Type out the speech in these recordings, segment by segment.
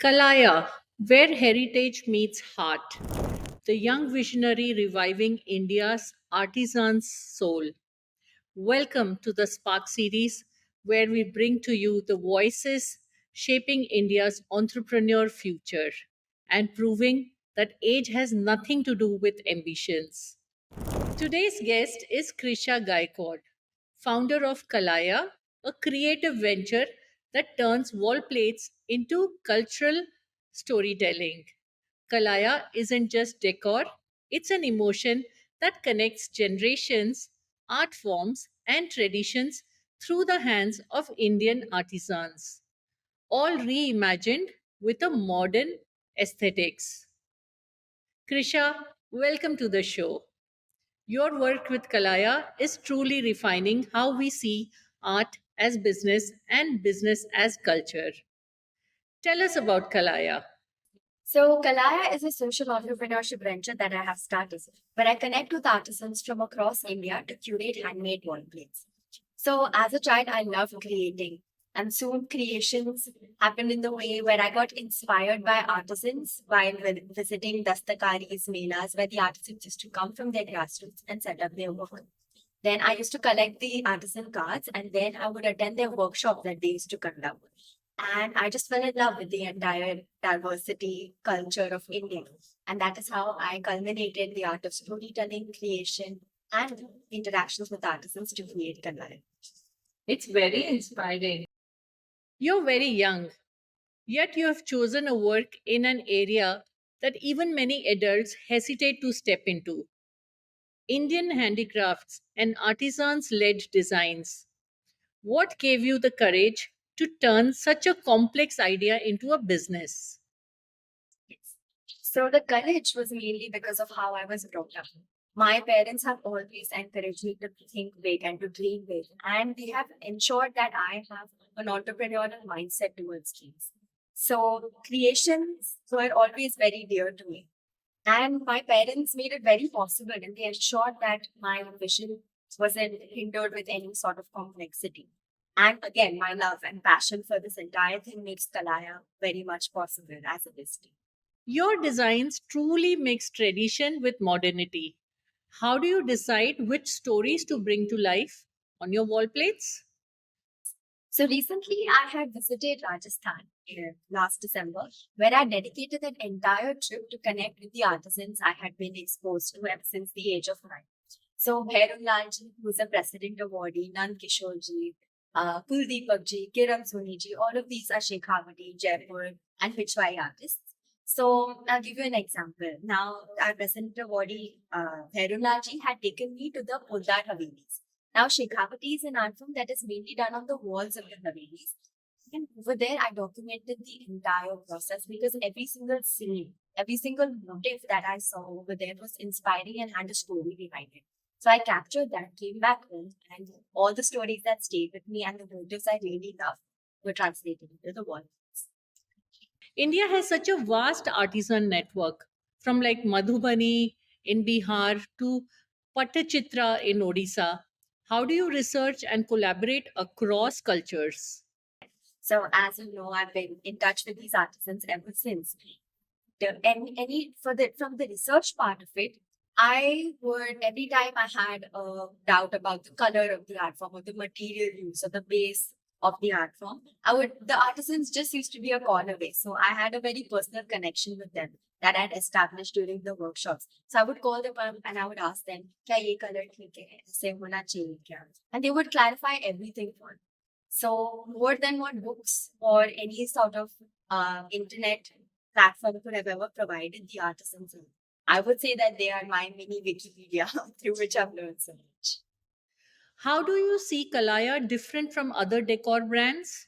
Kalaya, where heritage meets heart. The young visionary reviving India's artisan's soul. Welcome to the Spark series, where we bring to you the voices shaping India's entrepreneur future and proving that age has nothing to do with ambitions. Today's guest is Krisha Gaikwad, founder of Kalaya, a creative venture that turns wall plates into cultural storytelling. Kalaya isn't just decor, it's an emotion that connects generations, art forms, and traditions through the hands of Indian artisans, all reimagined with a modern aesthetics. Krisha, welcome to the show. Your work with Kalaya is truly refining how we see art as business and business as culture. Tell us about Kalaya. So, Kalaya is a social entrepreneurship venture that I have started, where I connect with artisans from across India to curate handmade wall plates. So, as a child, I loved creating, and soon creations happened in the way where I got inspired by artisans while visiting Dastakaris, melas, where the artisans used to come from their grassroots and set up their work. Then I used to collect the artisan cards, and then I would attend their workshop that they used to conduct. And I just fell in love with the entire diversity culture of India. And that is how I culminated the art of storytelling, creation, and interactions with artisans to create Kanai. It's very inspiring. You're very young, yet you have chosen a work in an area that even many adults hesitate to step into Indian handicrafts and artisans led designs. What gave you the courage to turn such a complex idea into a business? Yes. So the courage was mainly because of how I was brought up. My parents have always encouraged me to think big and to dream big, and they have ensured that I have an entrepreneurial mindset towards things. So creations were always very dear to me. And my parents made it very possible, and they ensured that my vision wasn't hindered with any sort of complexity. And again, my love and passion for this entire thing makes Kalaya very much possible as a business. Your designs truly mix tradition with modernity. How do you decide which stories to bring to life on your wall plates? So recently, I had visited Rajasthan last December, where I dedicated an entire trip to connect with the artisans I had been exposed to ever since the age of 9. So Bhairunlal ji, who is a president awardee, Nand Kishore ji, Kuldeepak ji, Kiran Soni ji, all of these are Shekhawati, Jaipur, and Pichwai artists. So I'll give you an example. Now, our president awardee, Bhairunlal ji, had taken me to the Puldar Havelis. Now, Shekhawati is an art form that is mainly done on the walls of the Havelis. And over there, I documented the entire process because every single scene, every single motif that I saw over there was inspiring and had a story behind it. So I captured that, came back home, and all the stories that stayed with me and the motifs I really loved were translated into the walls. India has such a vast artisan network from like Madhubani in Bihar to Pattachitra in Odisha. How do you research and collaborate across cultures? So as you know, I've been in touch with these artisans ever since. Any for the from the research part of it, I would every time I had a doubt about the color of the art form or the material use or the base of the art form, I would the artisans just used to be a call away. So I had a very personal connection with them that I had established during the workshops. So I would call them up and I would ask them, "क्या ये color ठीक है? ऐसे होना चाहिए क्या?" And they would clarify everything for me. So more than what books or any sort of internet platform could have ever provided the artisans. I would say that they are my mini Wikipedia through which I've learned so much. How do you see Kalaya different from other decor brands?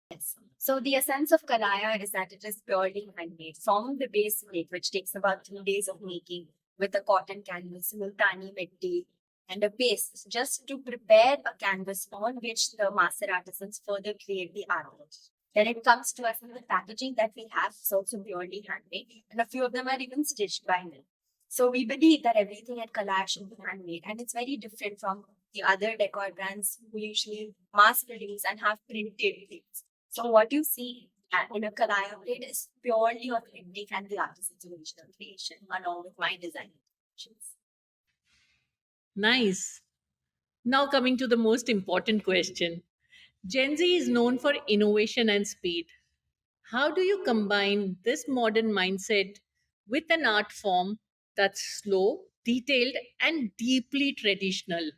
Yes. So the essence of Kalaya is that it is purely handmade. From the base plate, which takes about 3 days of making with a cotton canvas, multani mitti, and a paste, just to prepare a canvas on which the master artisans further create the artwork. Then it comes to us in the packaging that we have, it's also purely handmade, and a few of them are even stitched by me. So we believe that everything at Kalaya should be handmade, and it's very different from the other decor brands who usually mass produce and have printed things. So what you see And a Kalaya plate is purely authentic and the artisan's original creation, along with my design. Intentions. Nice. Now, coming to the most important question. Gen Z is known for innovation and speed. How do you combine this modern mindset with an art form that's slow, detailed, and deeply traditional?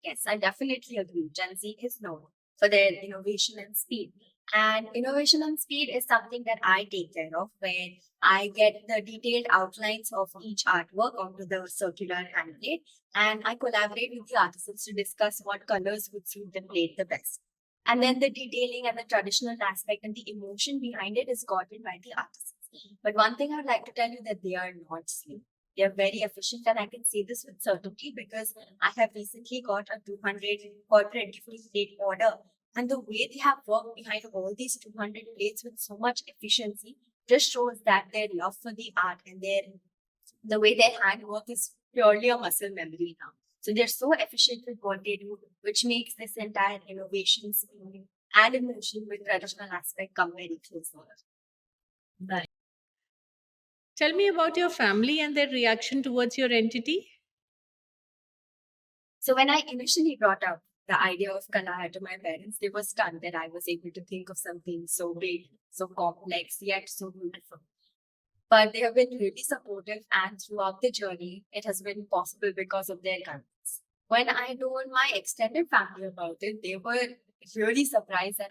Yes, I definitely agree. Gen Z is known for their innovation and speed. And innovation and speed is something that I take care of, where I get the detailed outlines of each artwork onto the circular template, and I collaborate with the artisans to discuss what colors would suit the plate the best. And then the detailing and the traditional aspect and the emotion behind it is gotten by the artisans. But one thing I'd like to tell you that they are not slow. They are very efficient, and I can say this with certainty because I have recently got a 200 or 24 plate order. And the way they have worked behind all these 200 plates with so much efficiency just shows that their love for the art and the way their handwork is purely a muscle memory now. So they're so efficient with what they do, which makes this entire innovation speed and emotion with traditional aspect come very close. Nice. Tell me about your family and their reaction towards your entity. So when I initially brought up the idea of Kalaya to my parents, they were stunned that I was able to think of something so big, so complex, yet so beautiful. But they have been really supportive, and throughout the journey, it has been possible because of their guidance. When I told my extended family about it, they were really surprised that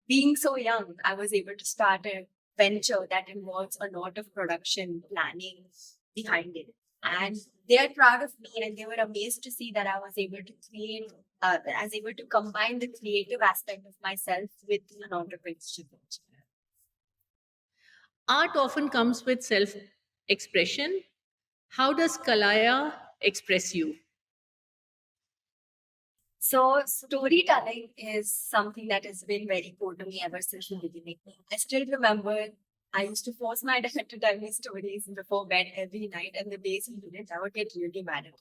being so young, I was able to start a venture that involves a lot of production planning behind it. And they are proud of me, and they were amazed to see that I was able to I was able to combine the creative aspect of myself with an entrepreneurship. Art often comes with self expression. How does Kalaya express you? So storytelling is something that has been very core to me ever since the beginning. I still remember I used to force my dad to tell me stories before bed every night, and the days he didn't, I would get really mad at him.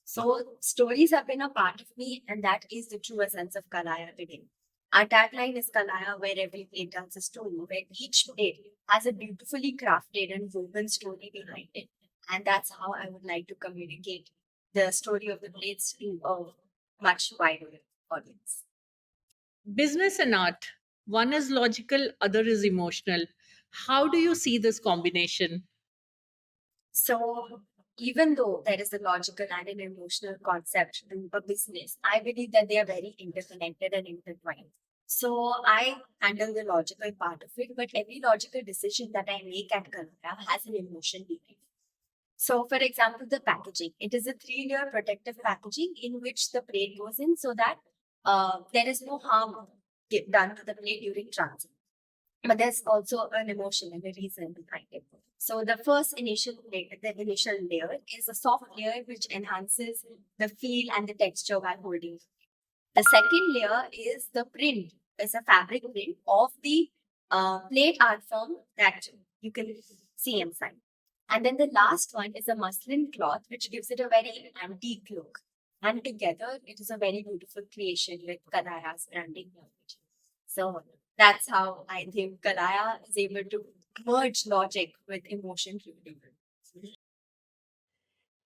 So stories have been a part of me, and that is the true essence of Kalaya today. Our tagline is Kalaya, where every plate tells a story, where each plate has a beautifully crafted and woven story behind it. And that's how I would like to communicate the story of the plates to a much wider audience. Business and art. One is logical, other is emotional. How do you see this combination? So, even though there is a logical and an emotional concept in a business, I believe that they are very interconnected and intertwined. So, I handle the logical part of it, but every logical decision that I make at Kalaya has an emotion behind it. So, for example, the packaging. It is a three-layer protective packaging in which the plate goes in so that there is no harm done to the plate during transit. But there's also an emotion and a reason behind it. So the initial layer is a soft layer which enhances the feel and the texture while holding it. The second layer is the print. It's a fabric print of the plate art form that you can see inside. And then the last one is a muslin cloth, which gives it a very antique look. And together, it is a very beautiful creation with Kalaya's branding. So that's how I think Kalaya is able to merge logic with emotion together.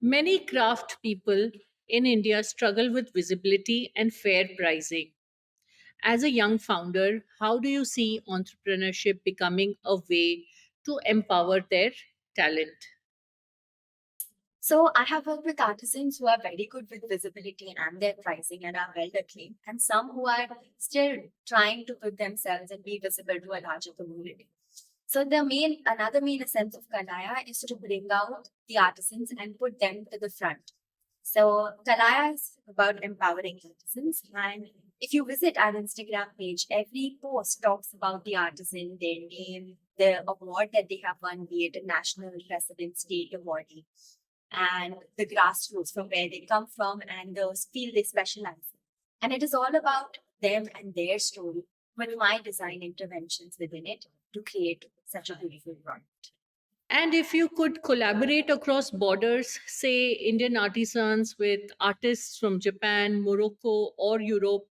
Many craft people in India struggle with visibility and fair pricing. As a young founder, how do you see entrepreneurship becoming a way to empower their talent? So I have worked with artisans who are very good with visibility and their pricing and are well acclaimed, and some who are still trying to put themselves and be visible to a larger community. So another main essence of Kalaya is to bring out the artisans and put them to the front. So Kalaya is about empowering artisans, and if you visit our Instagram page, every post talks about the artisan, their name, the award that they have won, be it a national, president, state awardee, and the grassroots from where they come from and the field they specialize in. And it is all about them and their story with my design interventions within it to create such a beautiful product. And if you could collaborate across borders, say Indian artisans with artists from Japan, Morocco, or Europe,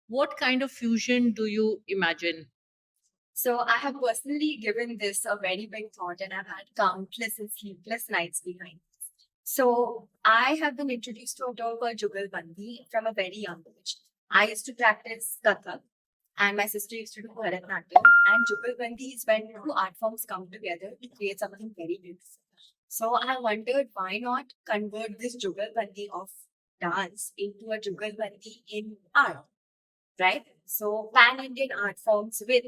what kind of fusion do you imagine? So I have personally given this a very big thought and I've had countless and sleepless nights behind this. So I have been introduced to a term called Jugalbandi from a very young age. I used to practice Kathak and my sister used to do Bharatanatyam. And Jugalbandi is when two art forms come together to create something very beautiful. So I wondered why not convert this Jugalbandi of dance into a Jugalbandi in art, right? So pan Indian art forms with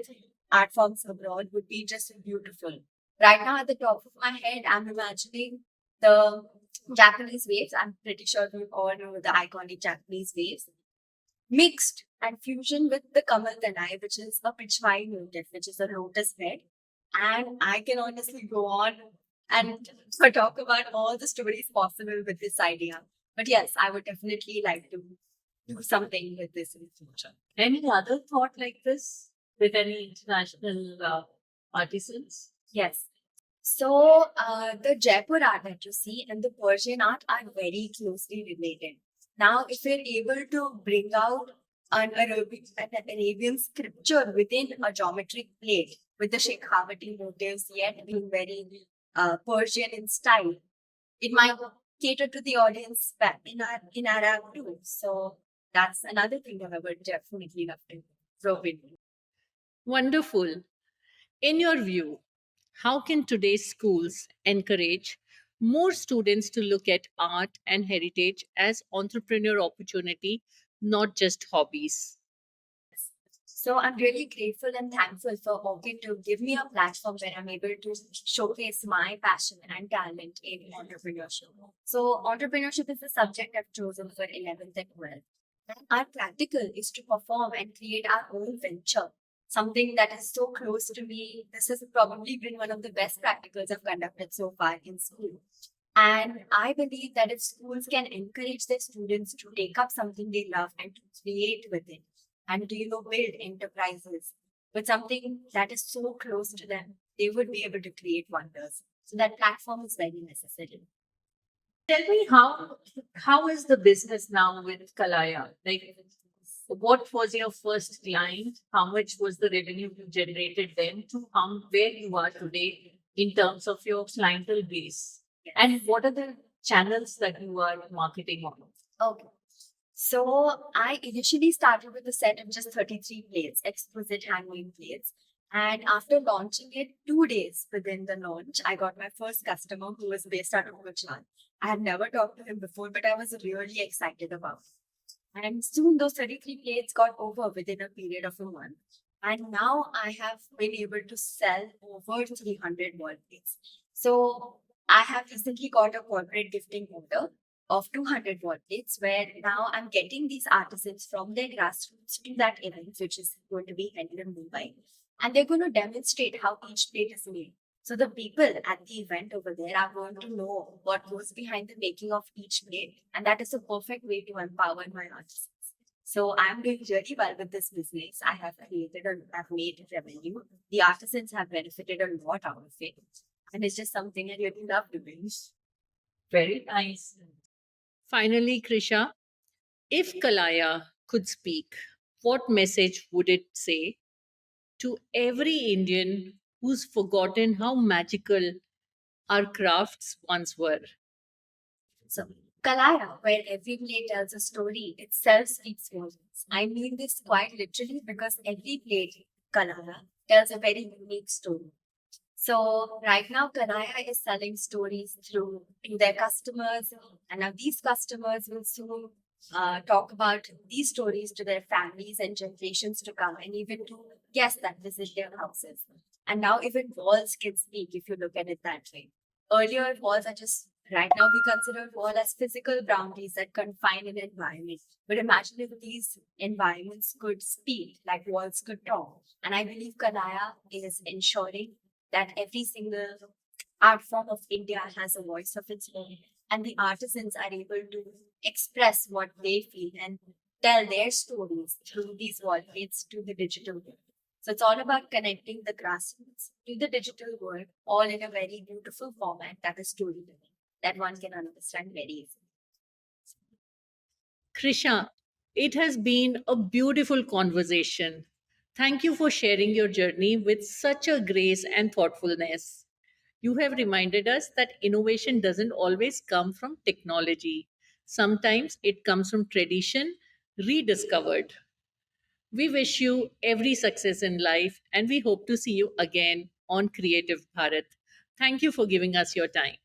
art forms abroad would be just beautiful. Right now, at the top of my head, I'm imagining the Japanese waves. I'm pretty sure we all know the iconic Japanese waves mixed and fusion with the Kamal Tanai, which is a Pichwai motif, which is a lotus head. And I can honestly go on and talk about all the stories possible with this idea. But yes, I would definitely like to do something with this in the future. Any other thought like this with any international artisans? Yes. So the Jaipur art that you see and the Persian art are very closely related. Now, if you're able to bring out an Arabian scripture within a geometric plate with the Shekhawati motifs yet being very Persian in style, it might cater to the audience in Arab too. So that's another thing that I would definitely love to throw in. Wonderful. In your view, how can today's schools encourage more students to look at art and heritage as entrepreneur opportunity, not just hobbies? So I'm really grateful and thankful for Orchid to give me a platform where I'm able to showcase my passion and talent in entrepreneurship. So entrepreneurship is the subject I've chosen for 11th and 12th. And our practical is to perform and create our own venture, something that is so close to me. This has probably been one of the best practicals I've conducted so far in school. And I believe that if schools can encourage their students to take up something they love and to create with it, and to build enterprises with something that is so close to them, they would be able to create wonders. So that platform is very necessary. Tell me how is the business now with Kalaya? Like, what was your first client? How much was the revenue you generated then to where you are today in terms of your clientele base? And what are the channels that you are marketing on? Okay. So I initially started with a set of just 33 plates, exquisite handmade plates. And after launching it 2 days within the launch, I got my first customer who was based out of Gujarat. I had never talked to him before, but I was really excited about it. And soon those 33 plates got over within a period of a month. And now I have been able to sell over 300 wall plates. So I have recently got a corporate gifting order of 200 wall plates, where now I'm getting these artisans from their grassroots to that event, which is going to be held in Mumbai. And they're going to demonstrate how each plate is made. So the people at the event over there are going to know what goes behind the making of each plate. And that is a perfect way to empower my artisans. So I'm doing really well with this business. I've made revenue. The artisans have benefited a lot out of it. And it's just something I really love doing. Very nice. Finally, Krisha, if Kalaya could speak, what message would it say to every Indian who's forgotten how magical our crafts once were? So, Kalaya, where every plate tells a story, itself speaks volumes. I mean this quite literally because every plate, Kalaya, tells a very unique story. So right now, Kanaya is selling stories through to their customers, and now these customers will soon talk about these stories to their families and generations to come, and even to guests that visit their houses. And now even walls can speak if you look at it that way. Earlier, walls are just right now we consider wall as physical boundaries that confine an environment. But imagine if these environments could speak, like walls could talk. And I believe Kanaya is ensuring that every single art form of India has a voice of its own, and the artisans are able to express what they feel and tell their stories through these wall plates to the digital world. So it's all about connecting the grassroots to the digital world, all in a very beautiful format that is storytelling that one can understand very easily. Krisha, it has been a beautiful conversation. Thank you for sharing your journey with such a grace and thoughtfulness. You have reminded us that innovation doesn't always come from technology. Sometimes it comes from tradition rediscovered. We wish you every success in life and we hope to see you again on Creative Bharat. Thank you for giving us your time.